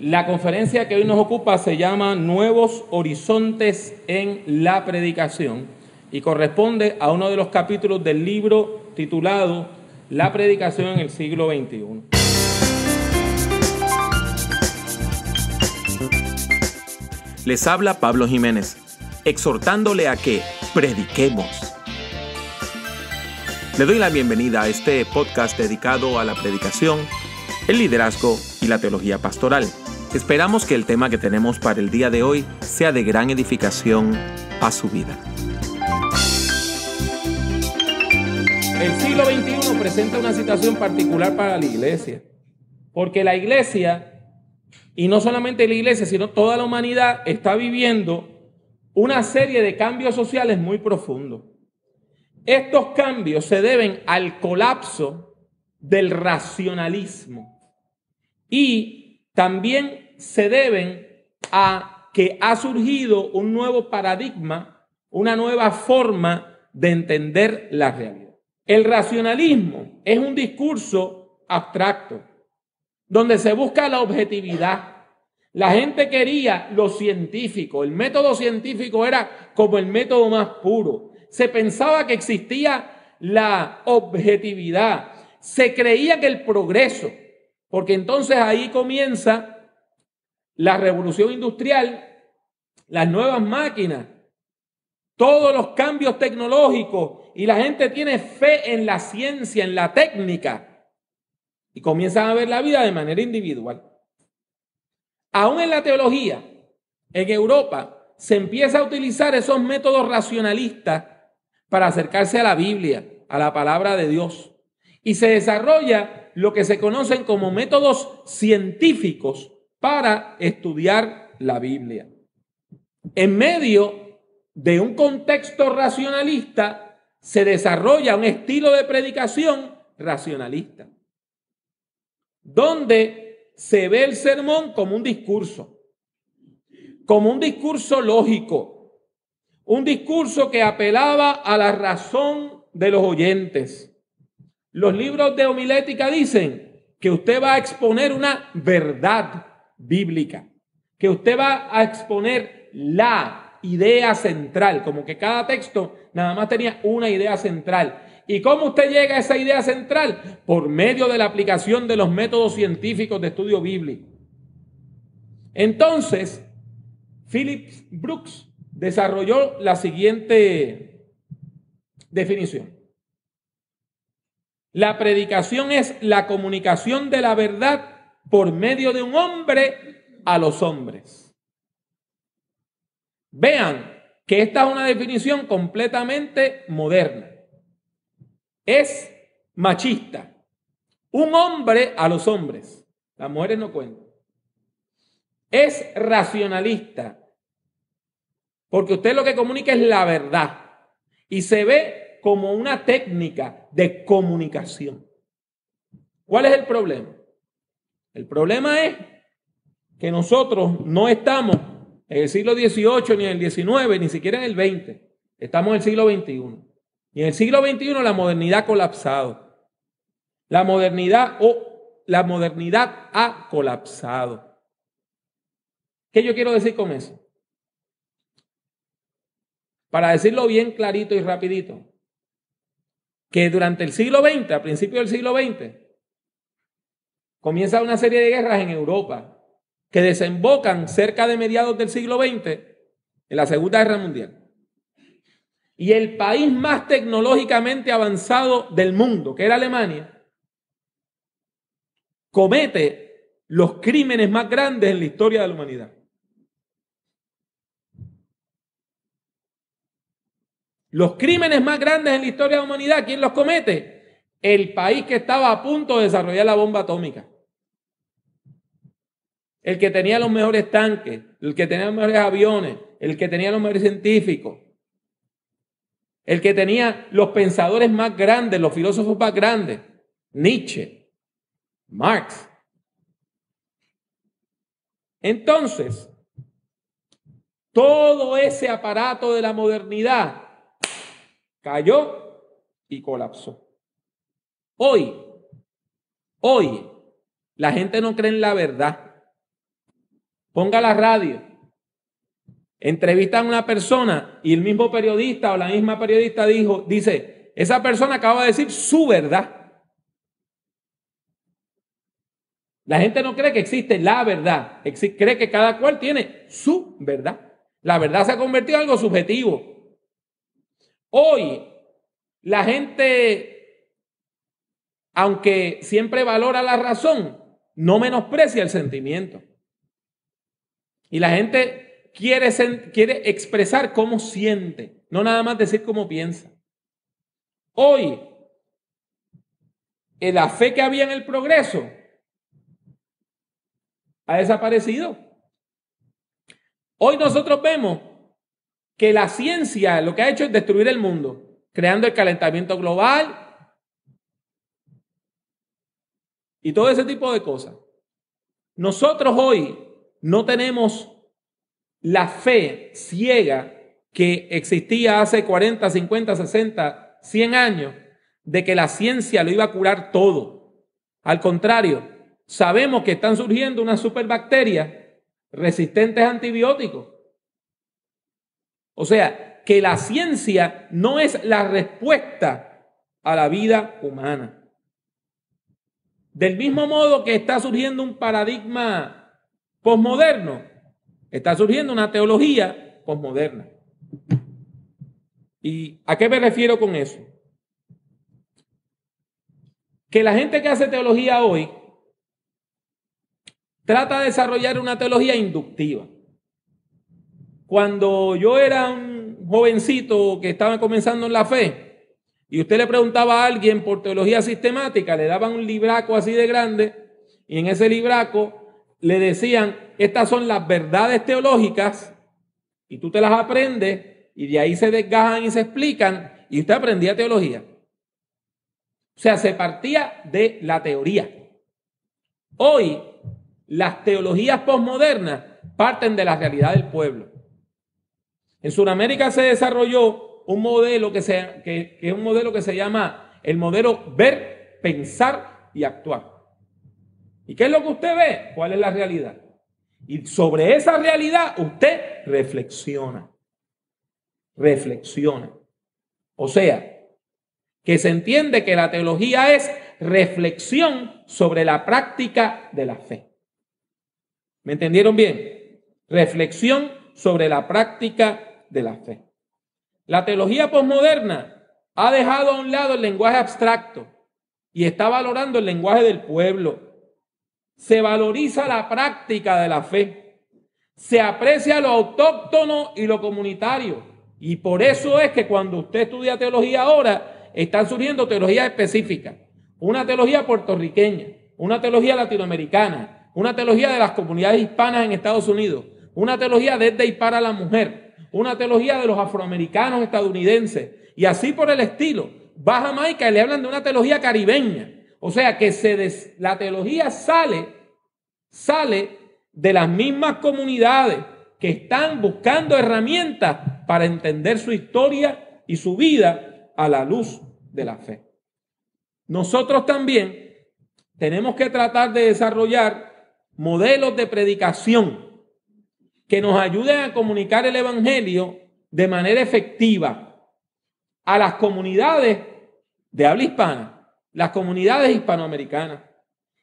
La conferencia que hoy nos ocupa se llama Nuevos Horizontes en la Predicación y corresponde a uno de los capítulos del libro titulado La Predicación en el siglo XXI. Les habla Pablo Jiménez, exhortándole a que prediquemos. Le doy la bienvenida a este podcast dedicado a la predicación, el liderazgo y la teología pastoral. Esperamos que el tema que tenemos para el día de hoy sea de gran edificación a su vida. El siglo XXI presenta una situación particular para la iglesia, porque la iglesia, y no solamente la iglesia, sino toda la humanidad, está viviendo una serie de cambios sociales muy profundos. Estos cambios se deben al colapso del racionalismo y también se deben a que ha surgido un nuevo paradigma, una nueva forma de entender la realidad. El racionalismo es un discurso abstracto, donde se busca la objetividad. La gente quería lo científico, el método científico era como el método más puro. Se pensaba que existía la objetividad, se creía que el progreso, porque entonces ahí comienza la revolución industrial, las nuevas máquinas, todos los cambios tecnológicos, y la gente tiene fe en la ciencia, en la técnica, y comienzan a ver la vida de manera individual. Aún en la teología, en Europa, se empieza a utilizar esos métodos racionalistas para acercarse a la Biblia, a la palabra de Dios, y se desarrolla lo que se conocen como métodos científicos para estudiar la Biblia. En medio de un contexto racionalista se desarrolla un estilo de predicación racionalista, donde se ve el sermón como un discurso lógico, un discurso que apelaba a la razón de los oyentes. Los libros de homilética dicen que usted va a exponer una verdad bíblica, que usted va a exponer la idea central, como que cada texto nada más tenía una idea central. ¿Y cómo usted llega a esa idea central? Por medio de la aplicación de los métodos científicos de estudio bíblico. Entonces, Phillips Brooks desarrolló la siguiente definición. La predicación es la comunicación de la verdad por medio de un hombre a los hombres. Vean que esta es una definición completamente moderna. Es machista. Un hombre a los hombres. Las mujeres no cuentan. Es racionalista. Porque usted lo que comunica es la verdad. Y se ve como una técnica de comunicación. ¿Cuál es el problema? El problema es que nosotros no estamos en el siglo XVIII, ni en el XIX, ni siquiera en el XX. Estamos en el siglo XXI. Y en el siglo XXI la modernidad ha colapsado. La modernidad ha colapsado. ¿Qué yo quiero decir con eso? Para decirlo bien clarito y rapidito, que durante el siglo XX, a principios del siglo XX, comienza una serie de guerras en Europa que desembocan cerca de mediados del siglo XX en la Segunda Guerra Mundial. Y el país más tecnológicamente avanzado del mundo, que era Alemania, comete los crímenes más grandes en la historia de la humanidad. Los crímenes más grandes en la historia de la humanidad, ¿quién los comete? El país que estaba a punto de desarrollar la bomba atómica. El que tenía los mejores tanques, el que tenía los mejores aviones, el que tenía los mejores científicos, el que tenía los pensadores más grandes, los filósofos más grandes, Nietzsche, Marx. Entonces, todo ese aparato de la modernidad cayó y colapsó. Hoy, la gente no cree en la verdad. ponga la radio, entrevistan a una persona y el mismo periodista o la misma periodista dice, esa persona acaba de decir su verdad. La gente no cree que existe la verdad, cree que cada cual tiene su verdad. La verdad se ha convertido en algo subjetivo. Hoy, la gente, aunque siempre valora la razón, no menosprecia el sentimiento. Y la gente quiere expresar cómo siente, no nada más decir cómo piensa. Hoy, la fe que había en el progreso ha desaparecido. Hoy nosotros vemos que la ciencia lo que ha hecho es destruir el mundo, creando el calentamiento global y todo ese tipo de cosas. Nosotros hoy no tenemos la fe ciega que existía hace 40, 50, 60, 100 años de que la ciencia lo iba a curar todo. Al contrario, sabemos que están surgiendo unas superbacterias resistentes a antibióticos. O sea, que la ciencia no es la respuesta a la vida humana. Del mismo modo que está surgiendo un paradigma posmoderno, está surgiendo una teología posmoderna. ¿Y a qué me refiero con eso? Que la gente que hace teología hoy trata de desarrollar una teología inductiva. Cuando yo era un jovencito que estaba comenzando en la fe y usted le preguntaba a alguien por teología sistemática, le daban un libraco así de grande y en ese libraco le decían, estas son las verdades teológicas y tú te las aprendes y de ahí se desgajan y se explican y usted aprendía teología. O sea, se partía de la teoría. Hoy, las teologías posmodernas parten de la realidad del pueblo. En Sudamérica se desarrolló un modelo que es un modelo que se llama el modelo ver, pensar y actuar. ¿Y qué es lo que usted ve? ¿Cuál es la realidad? Y sobre esa realidad usted reflexiona. Reflexiona. O sea, que se entiende que la teología es reflexión sobre la práctica de la fe. ¿Me entendieron bien? Reflexión sobre la práctica de la fe. La teología posmoderna ha dejado a un lado el lenguaje abstracto y está valorando el lenguaje del pueblo. Se valoriza la práctica de la fe. Se aprecia lo autóctono y lo comunitario. Y por eso es que cuando usted estudia teología ahora, están surgiendo teologías específicas. Una teología puertorriqueña, una teología latinoamericana, una teología de las comunidades hispanas en Estados Unidos, una teología desde y para la mujer, una teología de los afroamericanos estadounidenses y así por el estilo. Va a Jamaica y le hablan de una teología caribeña. O sea que la teología sale de las mismas comunidades que están buscando herramientas para entender su historia y su vida a la luz de la fe. Nosotros también tenemos que tratar de desarrollar modelos de predicación que nos ayuden a comunicar el evangelio de manera efectiva a las comunidades de habla hispana, las comunidades hispanoamericanas.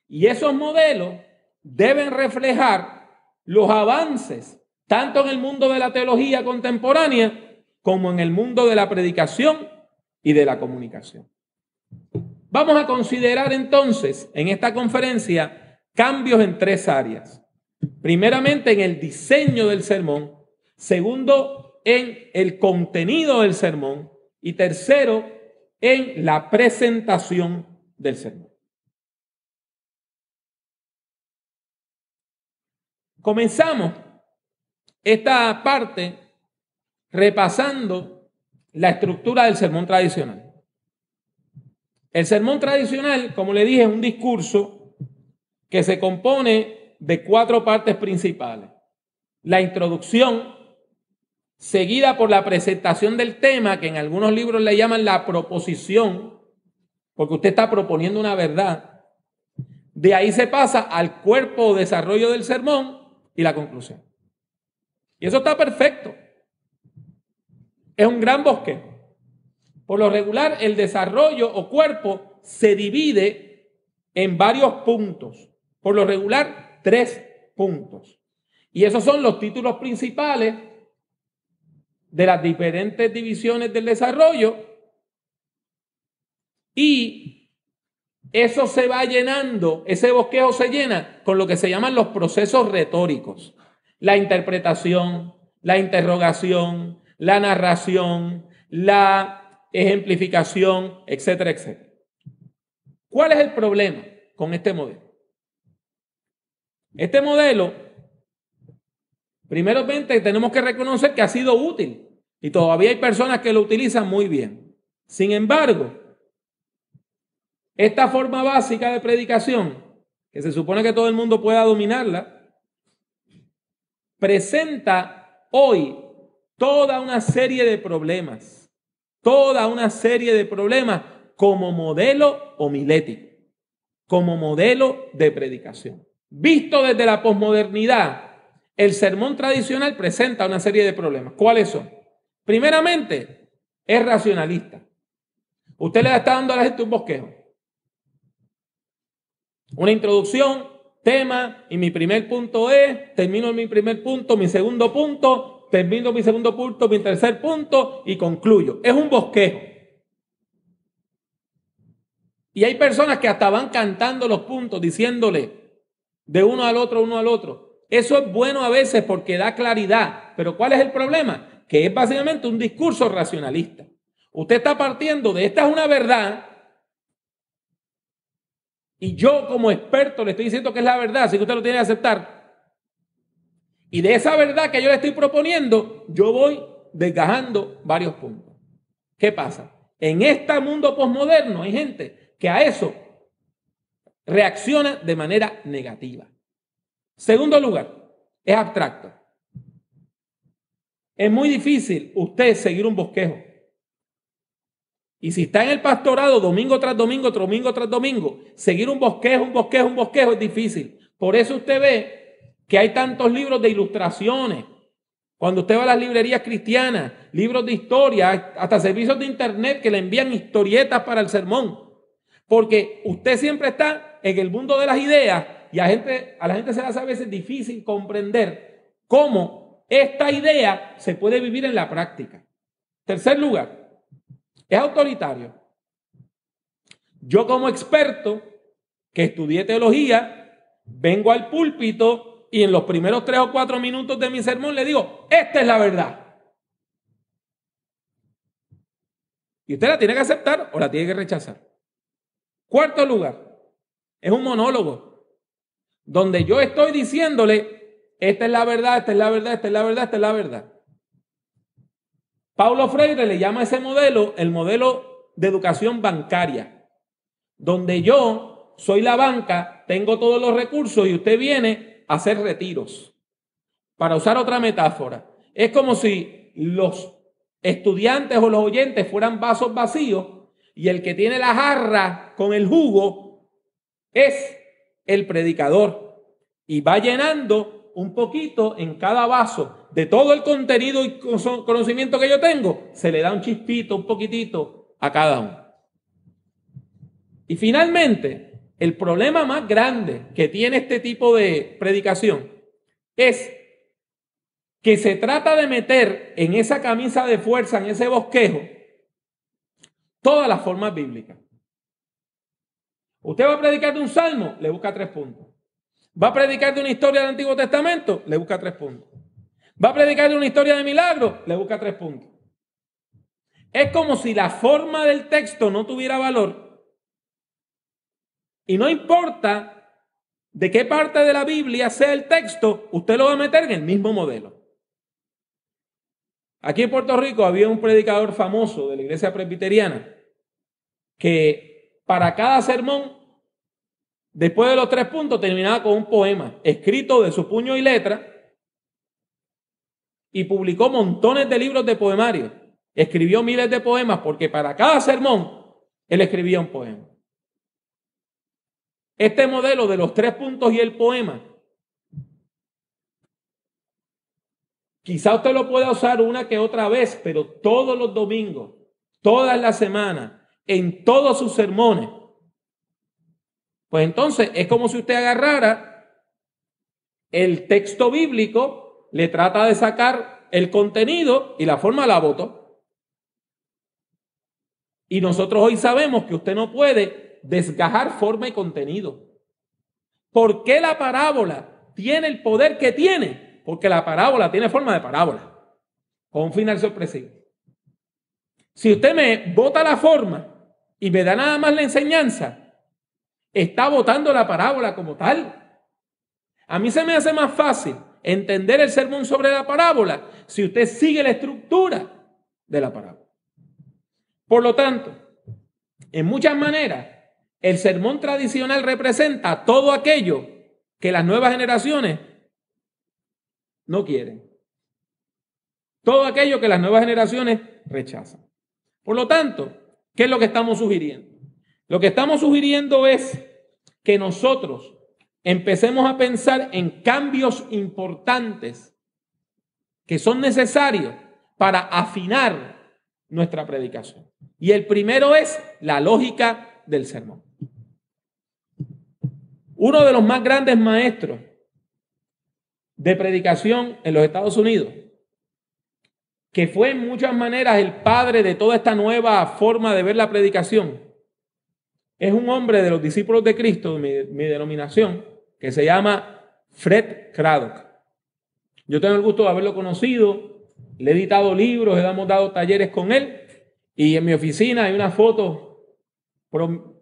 Y esos modelos deben reflejar los avances tanto en el mundo de la teología contemporánea como en el mundo de la predicación y de la comunicación. Vamos a considerar entonces en esta conferencia cambios en 3 áreas. Primeramente en el diseño del sermón, segundo en el contenido del sermón y tercero en la presentación del sermón. Comenzamos esta parte repasando la estructura del sermón tradicional. El sermón tradicional, como le dije, es un discurso que se compone de 4 partes principales. La introducción, seguida por la presentación del tema, que en algunos libros le llaman la proposición, porque usted está proponiendo una verdad. De ahí se pasa al cuerpo o desarrollo del sermón, y la conclusión. Y eso está perfecto. Es un gran bosquejo. Por lo regular, el desarrollo o cuerpo se divide en varios puntos. Por lo regular, 3 puntos. Y esos son los títulos principales de las diferentes divisiones del desarrollo. Y eso se va llenando, ese bosquejo se llena con lo que se llaman los procesos retóricos. La interpretación, la interrogación, la narración, la ejemplificación, etcétera, etcétera. ¿Cuál es el problema con este modelo? Este modelo, primeramente tenemos que reconocer que ha sido útil y todavía hay personas que lo utilizan muy bien. Sin embargo, esta forma básica de predicación, que se supone que todo el mundo pueda dominarla, presenta hoy toda una serie de problemas como modelo homilético, como modelo de predicación. Visto desde la posmodernidad, el sermón tradicional presenta una serie de problemas. ¿Cuáles son? Primeramente, es racionalista. Usted le está dando a la gente un bosquejo. Una introducción, tema, y mi primer punto es, termino mi primer punto, mi segundo punto, termino mi segundo punto, mi tercer punto y concluyo. Es un bosquejo. Y hay personas que hasta van cantando los puntos, diciéndole de uno al otro. Eso es bueno a veces porque da claridad. Pero ¿cuál es el problema? Que es básicamente un discurso racionalista. Usted está partiendo de esta es una verdad y yo como experto le estoy diciendo que es la verdad, así que usted lo tiene que aceptar. Y de esa verdad que yo le estoy proponiendo, yo voy desgajando varios puntos. ¿Qué pasa? En este mundo posmoderno hay gente que a eso reacciona de manera negativa. Segundo lugar, es abstracto. Es muy difícil usted seguir un bosquejo. Y si está en el pastorado domingo tras domingo, seguir un bosquejo es difícil. Por eso usted ve que hay tantos libros de ilustraciones. Cuando usted va a las librerías cristianas, libros de historia, hasta servicios de internet que le envían historietas para el sermón. Porque usted siempre está en el mundo de las ideas y a la gente se le hace a veces difícil comprender cómo esta idea se puede vivir en la práctica. Tercer lugar, es autoritario. Yo como experto que estudié teología, vengo al púlpito y en los primeros 3 o 4 minutos de mi sermón le digo, esta es la verdad. Y usted la tiene que aceptar o la tiene que rechazar. Cuarto lugar, es un monólogo, donde yo estoy diciéndole, esta es la verdad, esta es la verdad, esta es la verdad, esta es la verdad. Paulo Freire le llama a ese modelo el modelo de educación bancaria, donde yo soy la banca, tengo todos los recursos y usted viene a hacer retiros. Para usar otra metáfora, es como si los estudiantes o los oyentes fueran vasos vacíos y el que tiene la jarra con el jugo es el predicador y va llenando un poquito en cada vaso de todo el contenido y conocimiento que yo tengo, se le da un chispito, un poquitito a cada uno. Y finalmente, el problema más grande que tiene este tipo de predicación es que se trata de meter en esa camisa de fuerza, en ese bosquejo, todas las formas bíblicas. Usted va a predicar de un salmo, le busca 3 puntos. Va a predicar de una historia del Antiguo Testamento, le busca 3 puntos. Va a predicar de una historia de milagros, le busca 3 puntos. Es como si la forma del texto no tuviera valor y no importa de qué parte de la Biblia sea el texto, usted lo va a meter en el mismo modelo. Aquí en Puerto Rico había un predicador famoso de la iglesia presbiteriana que para cada sermón, después de los 3 puntos, terminaba con un poema escrito de su puño y letra y publicó montones de libros de poemarios. Escribió miles de poemas porque para cada sermón él escribía un poema. Este modelo de los 3 puntos y el poema Quizá usted lo pueda usar una que otra vez, pero todos los domingos, todas las semanas, en todos sus sermones. Pues entonces es como si usted agarrara el texto bíblico, le trata de sacar el contenido y la forma la botó. Y nosotros hoy sabemos que usted no puede desgajar forma y contenido. ¿Por qué la parábola tiene el poder que tiene? Porque la parábola tiene forma de parábola, con un final sorpresivo. Si usted me bota la forma y me da nada más la enseñanza, está botando la parábola como tal. A mí se me hace más fácil entender el sermón sobre la parábola si usted sigue la estructura de la parábola. Por lo tanto, en muchas maneras, el sermón tradicional representa todo aquello que las nuevas generaciones no quieren. Todo aquello que las nuevas generaciones rechazan. Por lo tanto, ¿qué es lo que estamos sugiriendo? Lo que estamos sugiriendo es que nosotros empecemos a pensar en cambios importantes que son necesarios para afinar nuestra predicación. Y el primero es la lógica del sermón. Uno de los más grandes maestros de predicación en los Estados Unidos, que fue en muchas maneras el padre de toda esta nueva forma de ver la predicación, es un hombre de los discípulos de Cristo, de mi denominación, que se llama Fred Craddock. Yo tengo el gusto de haberlo conocido, le he editado libros, hemos dado talleres con él, y en mi oficina hay una foto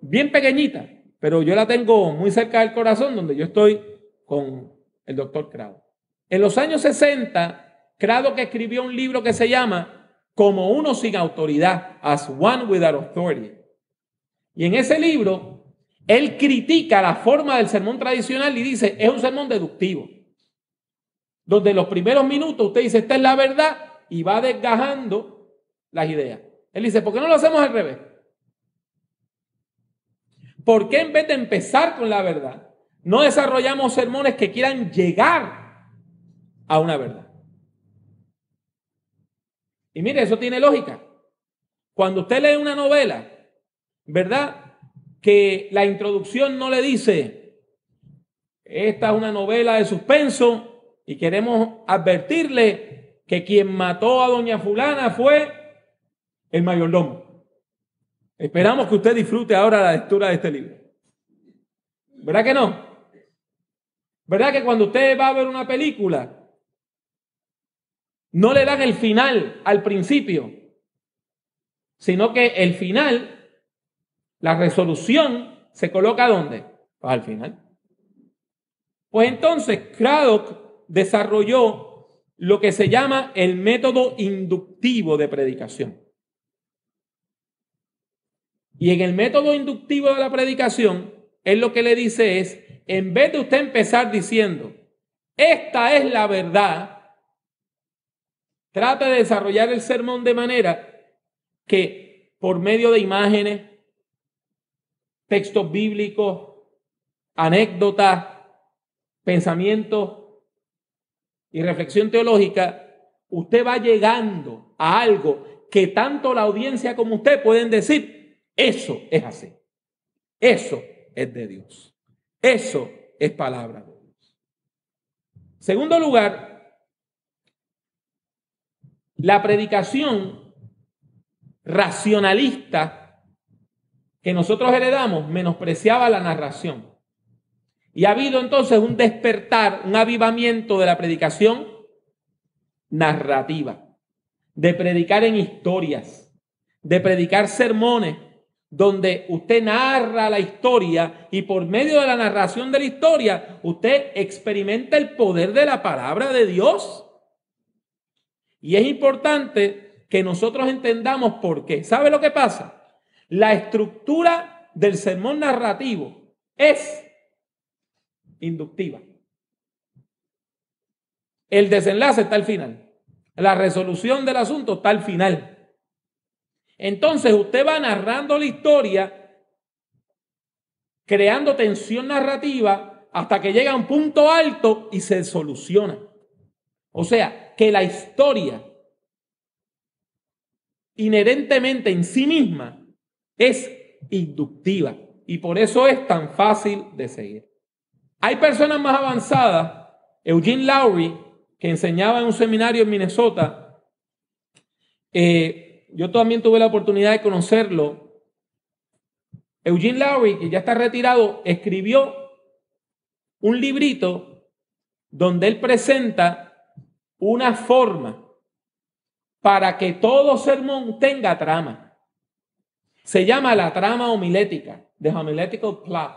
bien pequeñita, pero yo la tengo muy cerca del corazón, donde yo estoy con el doctor Craddock. En los años 60, Craddock escribió un libro que se llama Como uno sin autoridad, As One Without Authority. Y en ese libro, él critica la forma del sermón tradicional y dice, es un sermón deductivo, donde en los primeros minutos usted dice, esta es la verdad, y va desgajando las ideas. Él dice, ¿por qué no lo hacemos al revés? ¿Por qué en vez de empezar con la verdad, no desarrollamos sermones que quieran llegar a una verdad? Y mire, eso tiene lógica. Cuando usted lee una novela, ¿verdad? Que la introducción no le dice, esta es una novela de suspenso y queremos advertirle que quien mató a doña fulana fue el mayordomo. Esperamos que usted disfrute ahora la lectura de este libro. ¿Verdad que no? ¿Verdad que cuando usted va a ver una película, no le dan el final al principio, sino que el final, la resolución, se coloca ¿dónde? Pues al final. Pues entonces Craddock desarrolló lo que se llama el método inductivo de predicación. Y en el método inductivo de la predicación, él lo que le dice es, en vez de usted empezar diciendo, esta es la verdad, trata de desarrollar el sermón de manera que por medio de imágenes, textos bíblicos, anécdotas, pensamientos y reflexión teológica, usted va llegando a algo que tanto la audiencia como usted pueden decir, eso es así, eso es de Dios, eso es palabra de Dios. Segundo lugar, la predicación racionalista que nosotros heredamos menospreciaba la narración. Y ha habido entonces un despertar, un avivamiento de la predicación narrativa, de predicar en historias, de predicar sermones, donde usted narra la historia y por medio de la narración de la historia, usted experimenta el poder de la palabra de Dios. Y es importante que nosotros entendamos por qué. ¿Sabe lo que pasa? La estructura del sermón narrativo es inductiva. El desenlace está al final. La resolución del asunto está al final. Entonces usted va narrando la historia, creando tensión narrativa hasta que llega a un punto alto y se soluciona. O sea, que la historia inherentemente en sí misma es inductiva y por eso es tan fácil de seguir. Hay personas más avanzadas. Eugene Lowry, que enseñaba en un seminario en Minnesota, yo también tuve la oportunidad de conocerlo. Eugene Lowry, que ya está retirado, escribió un librito donde él presenta una forma para que todo sermón tenga trama. Se llama la trama homilética, the homiletical plot.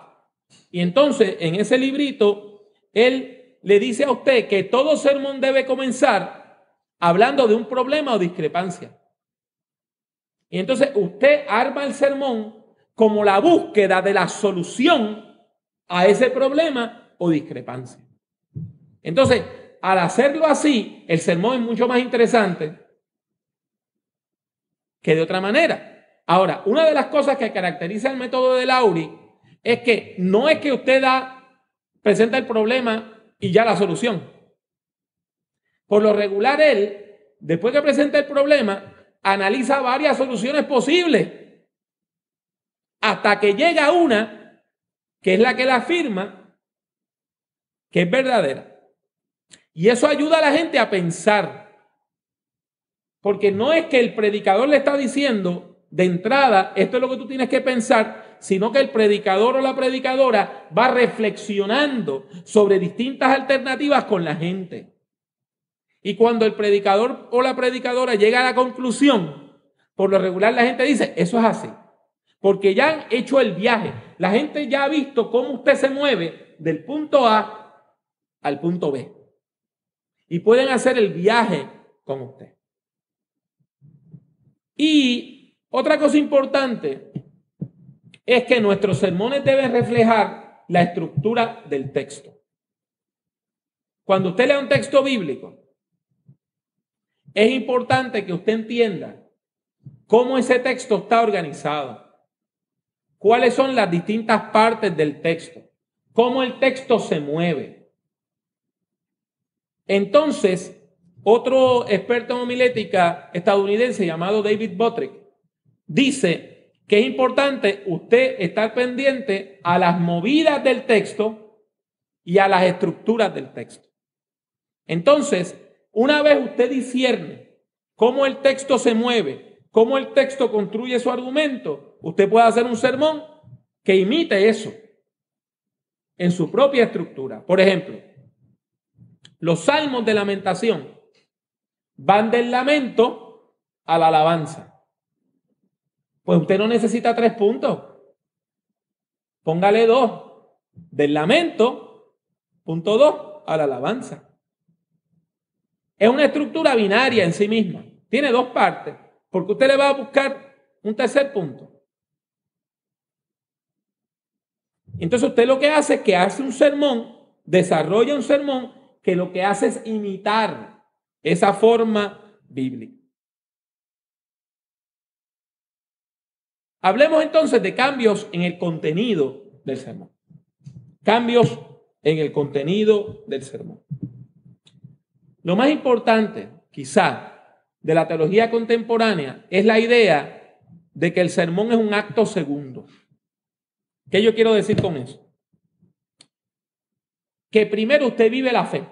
Y entonces, en ese librito, él le dice a usted que todo sermón debe comenzar hablando de un problema o discrepancia. Y entonces usted arma el sermón como la búsqueda de la solución a ese problema o discrepancia. Entonces, al hacerlo así, el sermón es mucho más interesante que de otra manera. Ahora, una de las cosas que caracteriza el método de Lowry es que no es que usted presenta el problema y ya la solución. Por lo regular, él, después que presenta el problema, analiza varias soluciones posibles hasta que llega una que es la que la afirma que es verdadera. Y eso ayuda a la gente a pensar, porque no es que el predicador le está diciendo de entrada, esto es lo que tú tienes que pensar, sino que el predicador o la predicadora va reflexionando sobre distintas alternativas con la gente. Y cuando el predicador o la predicadora llega a la conclusión, por lo regular la gente dice, eso es así. Porque ya han hecho el viaje. La gente ya ha visto cómo usted se mueve del punto A al punto B. Y pueden hacer el viaje con usted. Y otra cosa importante es que nuestros sermones deben reflejar la estructura del texto. Cuando usted lea un texto bíblico, es importante que usted entienda cómo ese texto está organizado, cuáles son las distintas partes del texto, cómo el texto se mueve. Entonces, otro experto en homilética estadounidense llamado David Buttrick dice que es importante usted estar pendiente a las movidas del texto y a las estructuras del texto. Entonces, una vez usted discierne cómo el texto se mueve, cómo el texto construye su argumento, usted puede hacer un sermón que imite eso en su propia estructura. Por ejemplo, los salmos de lamentación van del lamento a la alabanza. Pues usted no necesita 3 puntos. Póngale 2. Del lamento, punto 2, a la alabanza. Es una estructura binaria en sí misma. Tiene 2 partes, porque usted le va a buscar un tercer punto. Entonces usted lo que hace es que hace un sermón, desarrolla un sermón que lo que hace es imitar esa forma bíblica. Hablemos entonces de cambios en el contenido del sermón. Cambios en el contenido del sermón. Lo más importante, quizá, de la teología contemporánea es la idea de que el sermón es un acto segundo. ¿Qué yo quiero decir con eso? Que primero usted vive la fe.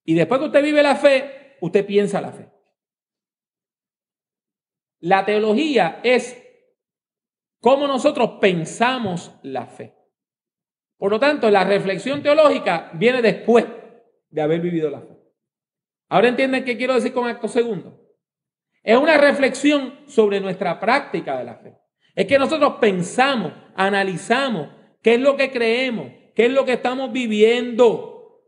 Y después que usted vive la fe, usted piensa la fe. La teología es cómo nosotros pensamos la fe. Por lo tanto, la reflexión teológica viene después de haber vivido la fe. ¿Ahora entienden qué quiero decir con acto segundo? Es una reflexión sobre nuestra práctica de la fe. Es que nosotros pensamos, analizamos qué es lo que creemos, qué es lo que estamos viviendo.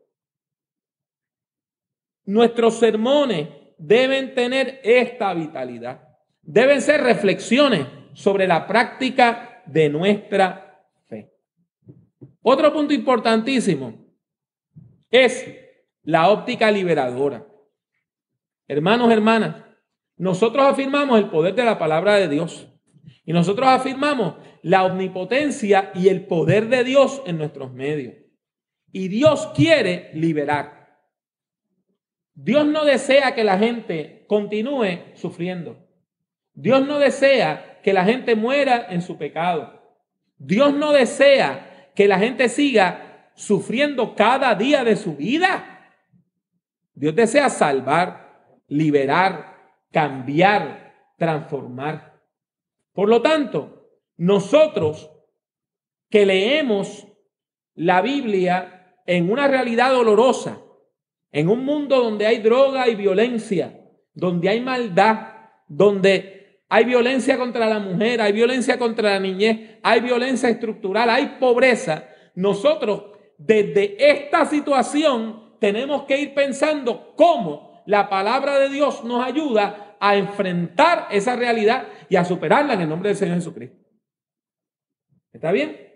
Nuestros sermones deben tener esta vitalidad. Deben ser reflexiones sobre la práctica de nuestra fe. Otro punto importantísimo es la óptica liberadora. Hermanos, hermanas, nosotros afirmamos el poder de la palabra de Dios y nosotros afirmamos la omnipotencia y el poder de Dios en nuestros medios. Y Dios quiere liberar. Dios no desea que la gente continúe sufriendo. Dios no desea que la gente muera en su pecado. Dios no desea que la gente siga sufriendo cada día de su vida. Dios desea salvar, liberar, cambiar, transformar. Por lo tanto, nosotros que leemos la Biblia en una realidad dolorosa, en un mundo donde hay droga y violencia, donde hay maldad, donde hay violencia contra la mujer, hay violencia contra la niñez, hay violencia estructural, hay pobreza, nosotros desde esta situación tenemos que ir pensando cómo la palabra de Dios nos ayuda a enfrentar esa realidad y a superarla en el nombre del Señor Jesucristo. ¿Está bien?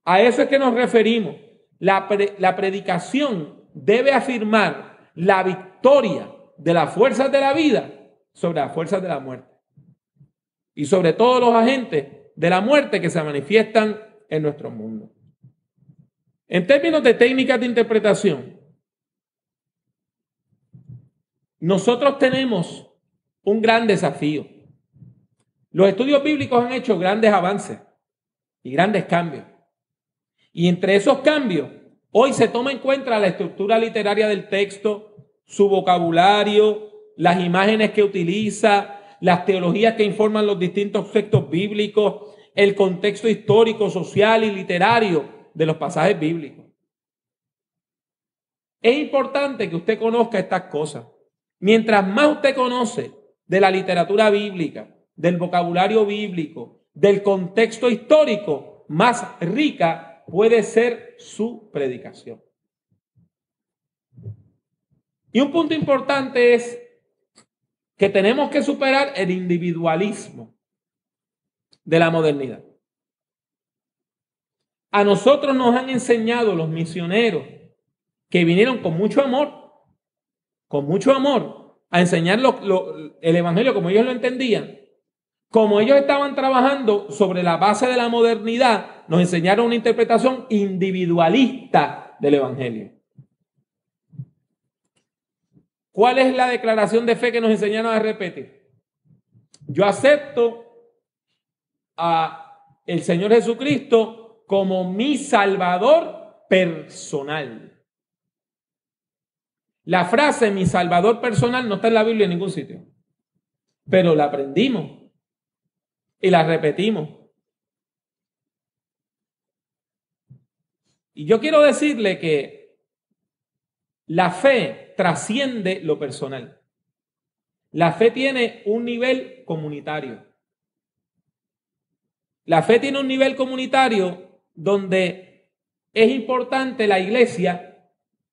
A eso es que nos referimos. La predicación debe afirmar la victoria de las fuerzas de la vida sobre las fuerzas de la muerte y sobre todos los agentes de la muerte que se manifiestan en nuestro mundo. En términos de técnicas de interpretación, nosotros tenemos un gran desafío. Los estudios bíblicos han hecho grandes avances y grandes cambios. Y entre esos cambios, hoy se toma en cuenta la estructura literaria del texto, su vocabulario, las imágenes que utiliza, las teologías que informan los distintos textos bíblicos, el contexto histórico, social y literario de los pasajes bíblicos. Es importante que usted conozca estas cosas. Mientras más usted conoce de la literatura bíblica, del vocabulario bíblico, del contexto histórico, más rica puede ser su predicación. Y un punto importante es que tenemos que superar el individualismo de la modernidad. A nosotros nos han enseñado los misioneros que vinieron con mucho amor, a enseñar el evangelio como ellos lo entendían. Como ellos estaban trabajando sobre la base de la modernidad, nos enseñaron una interpretación individualista del evangelio. ¿Cuál es la declaración de fe que nos enseñaron a repetir? Yo acepto a el Señor Jesucristo como mi Salvador personal. La frase mi Salvador personal no está en la Biblia en ningún sitio, pero la aprendimos y la repetimos. Y yo quiero decirle que la fe trasciende lo personal. La fe tiene un nivel comunitario. La fe tiene un nivel comunitario donde es importante la iglesia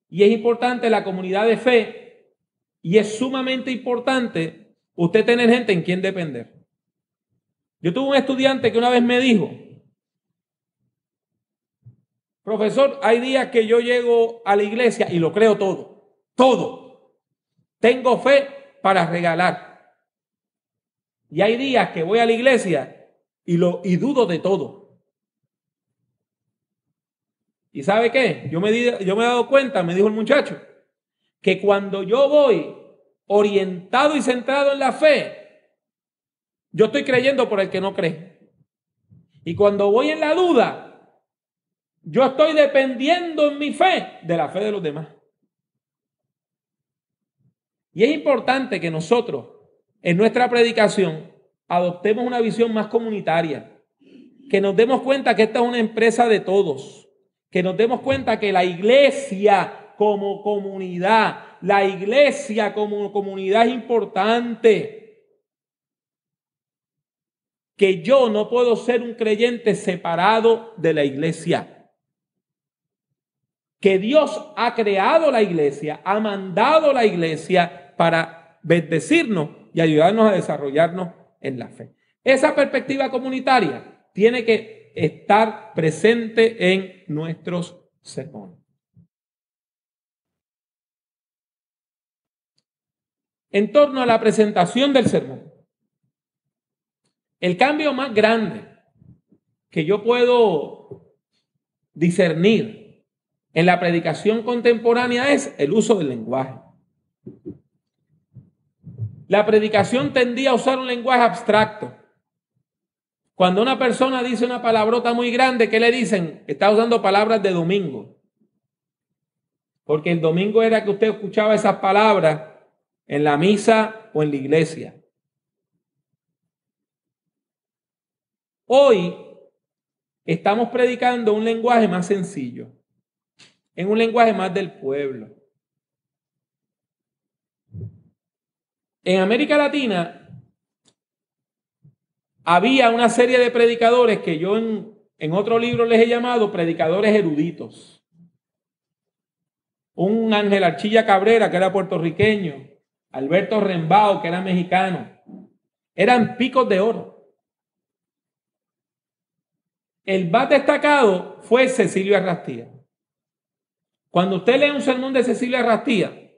y es importante la comunidad de fe y es sumamente importante usted tener gente en quien depender. Yo tuve un estudiante que una vez me dijo: profesor, hay días que yo llego a la iglesia y lo creo todo. Tengo fe para regalar. Y hay días que voy a la iglesia y dudo de todo. ¿Y sabe qué? Yo me he dado cuenta, me dijo el muchacho, que cuando yo voy orientado y centrado en la fe, yo estoy creyendo por el que no cree. Y cuando voy en la duda, yo estoy dependiendo en mi fe de la fe de los demás. Y es importante que nosotros, en nuestra predicación, adoptemos una visión más comunitaria. Que nos demos cuenta que esta es una empresa de todos. Que nos demos cuenta que la iglesia como comunidad, es importante. Que yo no puedo ser un creyente separado de la iglesia. Que Dios ha creado la iglesia, ha mandado la iglesia para bendecirnos y ayudarnos a desarrollarnos en la fe. Esa perspectiva comunitaria tiene que estar presente en nuestros sermones. En torno a la presentación del sermón, el cambio más grande que yo puedo discernir en la predicación contemporánea es el uso del lenguaje. la predicación tendía a usar un lenguaje abstracto. Cuando una persona dice una palabrota muy grande, ¿qué le dicen? Está usando palabras de domingo. Porque el domingo era que usted escuchaba esas palabras en la misa o en la iglesia. Hoy estamos predicando un lenguaje más sencillo, en un lenguaje más del pueblo. En América Latina había una serie de predicadores que yo en otro libro les he llamado predicadores eruditos. Un Ángel Archilla Cabrera, que era puertorriqueño, Alberto Rembao, que era mexicano. Eran picos de oro. El más destacado fue Cecilio Arrastía. Cuando usted lee un sermón de Cecilio Arrastía,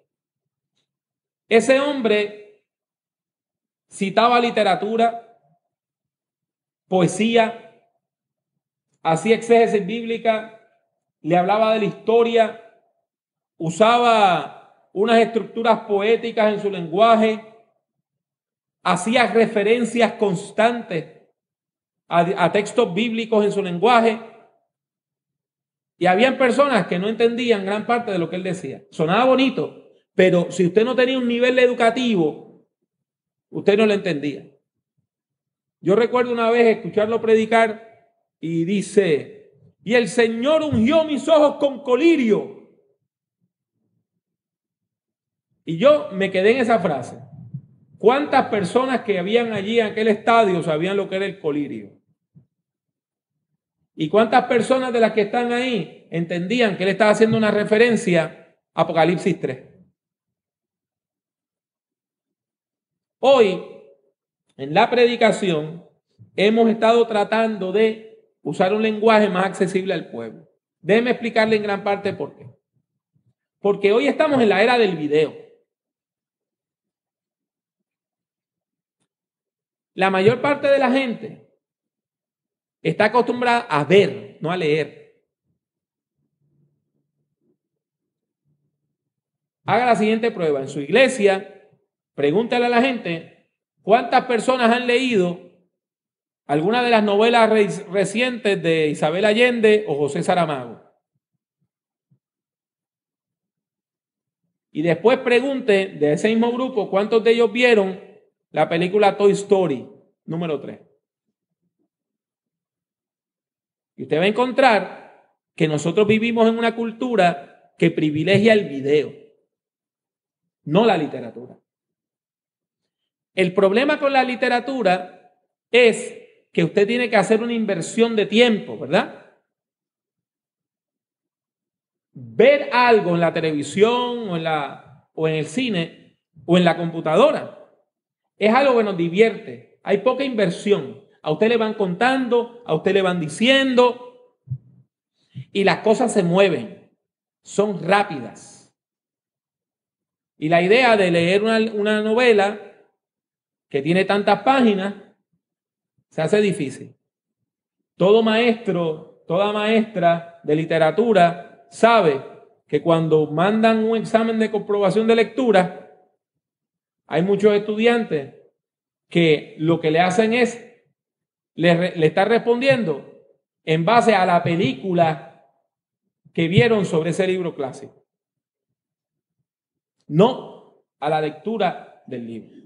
ese hombre citaba literatura, poesía, hacía exégesis bíblica, le hablaba de la historia, usaba unas estructuras poéticas en su lenguaje, hacía referencias constantes a textos bíblicos en su lenguaje, y habían personas que no entendían gran parte de lo que él decía. Sonaba bonito, pero si usted no tenía un nivel educativo, usted no lo entendía. Yo recuerdo una vez escucharlo predicar y dice, y el Señor ungió mis ojos con colirio. Y yo me quedé en esa frase. ¿Cuántas personas que habían allí en aquel estadio sabían lo que era el colirio? ¿Y cuántas personas de las que están ahí entendían que él estaba haciendo una referencia a Apocalipsis 3? Hoy, en la predicación, hemos estado tratando de usar un lenguaje más accesible al pueblo. Déjeme explicarle en gran parte por qué. Porque hoy estamos en la era del video. La mayor parte de la gente está acostumbrada a ver, no a leer. Haga la siguiente prueba. En su iglesia, pregúntale a la gente cuántas personas han leído alguna de las novelas recientes de Isabel Allende o José Saramago. Y después pregunte de ese mismo grupo cuántos de ellos vieron la película Toy Story número 3. Y usted va a encontrar que nosotros vivimos en una cultura que privilegia el video, no la literatura. El problema con la literatura es que usted tiene que hacer una inversión de tiempo, ¿verdad? Ver algo en la televisión o en el cine o en la computadora es algo que nos divierte. Hay poca inversión. A usted le van contando, a usted le van diciendo y las cosas se mueven, son rápidas. Y la idea de leer una novela que tiene tantas páginas se hace difícil. Todo maestro, toda maestra de literatura sabe que cuando mandan un examen de comprobación de lectura, hay muchos estudiantes que lo que le hacen es, le está respondiendo en base a la película que vieron sobre ese libro clásico, no a la lectura del libro.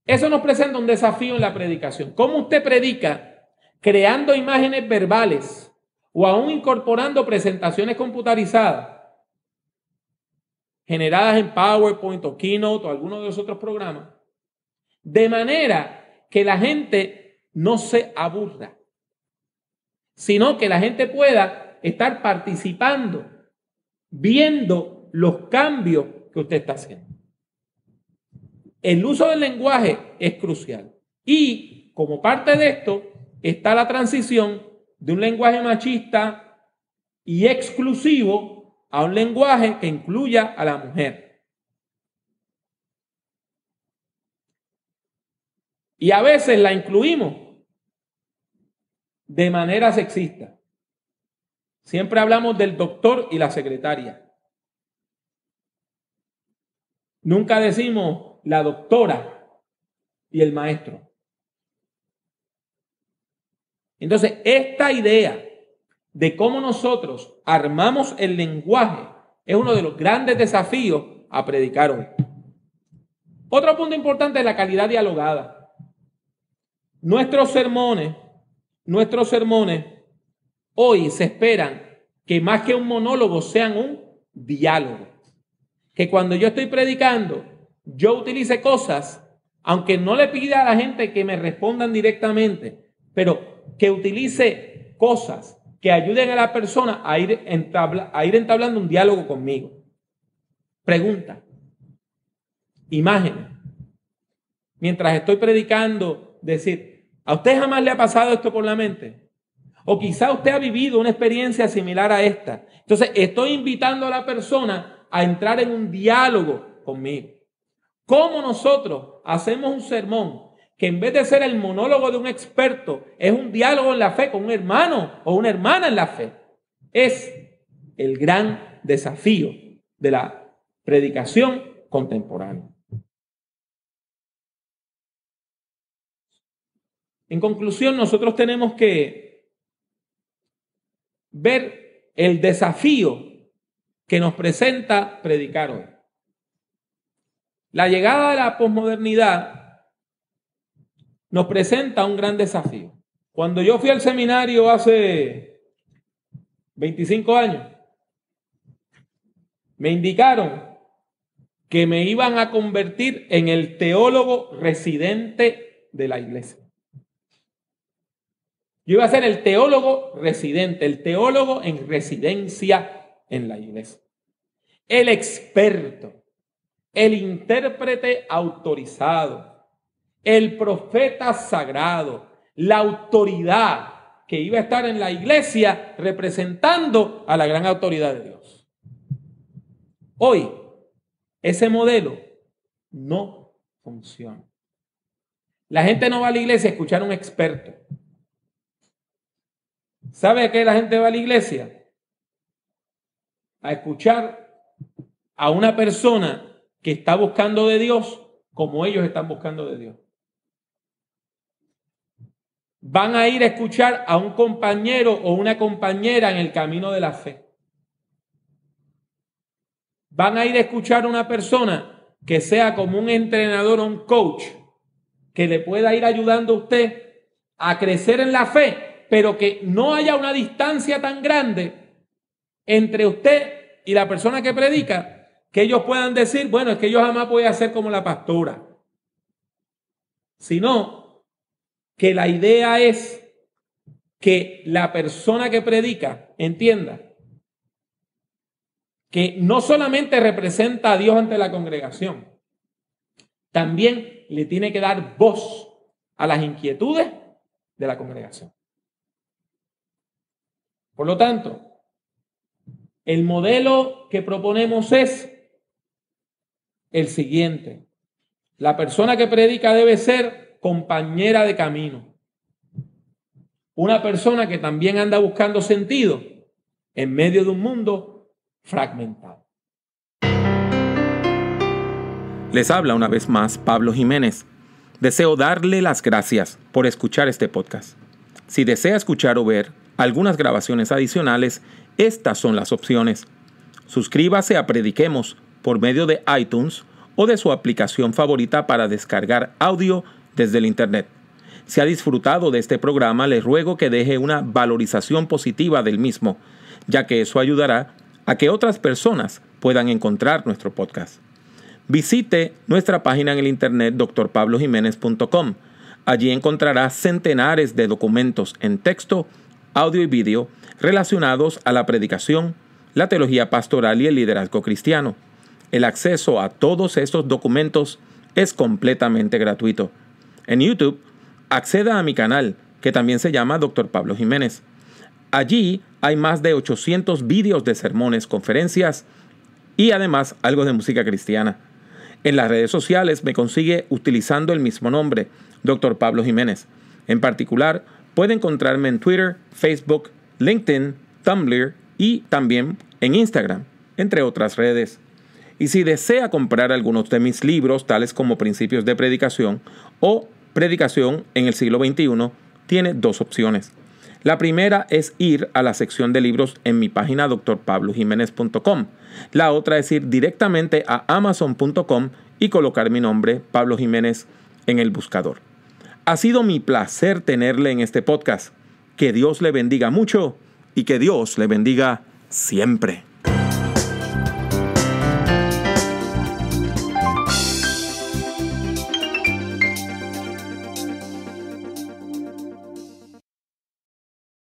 Eso nos presenta un desafío en la predicación. ¿Cómo usted predica creando imágenes verbales o aún incorporando presentaciones computarizadas generadas en PowerPoint o Keynote o alguno de los otros programas, de manera que la gente no se aburra, sino que la gente pueda estar participando, viendo los cambios que usted está haciendo? El uso del lenguaje es crucial. Y como parte de esto está la transición de un lenguaje machista y exclusivo a un lenguaje que incluya a la mujer. Y a veces la incluimos de manera sexista. Siempre hablamos del doctor y la secretaria. Nunca decimos la doctora y el maestro. Entonces, esta idea de cómo nosotros armamos el lenguaje es uno de los grandes desafíos a predicar hoy. Otro punto importante es la calidad dialogada. Nuestros sermones hoy se esperan que más que un monólogo sean un diálogo. Que cuando yo estoy predicando, yo utilice cosas, aunque no le pida a la gente que me respondan directamente, pero que utilice cosas que ayuden a la persona a ir entablando un diálogo conmigo. Pregunta, imágenes. Mientras estoy predicando, decir, ¿a usted jamás le ha pasado esto por la mente? O quizá usted ha vivido una experiencia similar a esta. Entonces, estoy invitando a la persona a entrar en un diálogo conmigo. ¿Cómo nosotros hacemos un sermón que en vez de ser el monólogo de un experto, es un diálogo en la fe con un hermano o una hermana en la fe? Es el gran desafío de la predicación contemporánea. En conclusión, nosotros tenemos que ver el desafío que nos presenta predicar hoy. La llegada de la posmodernidad nos presenta un gran desafío. Cuando yo fui al seminario hace 25 años, me indicaron que me iban a convertir en el teólogo residente de la iglesia. Yo iba a ser el teólogo residente, el teólogo en residencia en la iglesia. El experto, el intérprete autorizado, el profeta sagrado, la autoridad que iba a estar en la iglesia representando a la gran autoridad de Dios. Hoy, ese modelo no funciona. La gente no va a la iglesia a escuchar a un experto. ¿Sabe a qué la gente va a la iglesia? A escuchar a una persona que está buscando de Dios como ellos están buscando de Dios. Van a ir a escuchar a un compañero o una compañera en el camino de la fe. Van a ir a escuchar a una persona que sea como un entrenador o un coach que le pueda ir ayudando a usted a crecer en la fe, pero que no haya una distancia tan grande entre usted y la persona que predica, que ellos puedan decir, bueno, es que yo jamás voy a ser como la pastora. Sino que la idea es que la persona que predica entienda que no solamente representa a Dios ante la congregación, también le tiene que dar voz a las inquietudes de la congregación. Por lo tanto, el modelo que proponemos es el siguiente. La persona que predica debe ser compañera de camino. Una persona que también anda buscando sentido en medio de un mundo fragmentado. Les habla una vez más Pablo Jiménez. Deseo darle las gracias por escuchar este podcast. Si desea escuchar o ver algunas grabaciones adicionales, estas son las opciones. Suscríbase a Prediquemos por medio de iTunes o de su aplicación favorita para descargar audio desde el Internet. Si ha disfrutado de este programa, le ruego que deje una valorización positiva del mismo, ya que eso ayudará a que otras personas puedan encontrar nuestro podcast. Visite nuestra página en el Internet drpablojimenez.com. Allí encontrará centenares de documentos en texto, audio y vídeo relacionados a la predicación, la teología pastoral y el liderazgo cristiano. El acceso a todos estos documentos es completamente gratuito. En YouTube, acceda a mi canal, que también se llama Dr. Pablo Jiménez. Allí hay más de 800 vídeos de sermones, conferencias y además algo de música cristiana. En las redes sociales me consigue utilizando el mismo nombre, Dr. Pablo Jiménez. En particular, puede encontrarme en Twitter, Facebook, LinkedIn, Tumblr y también en Instagram, entre otras redes. Y si desea comprar algunos de mis libros, tales como Principios de Predicación o Predicación en el siglo XXI, tiene dos opciones. La primera es ir a la sección de libros en mi página drpablojimenez.com. La otra es ir directamente a amazon.com y colocar mi nombre, Pablo Jiménez, en el buscador. Ha sido mi placer tenerle en este podcast. Que Dios le bendiga mucho y que Dios le bendiga siempre.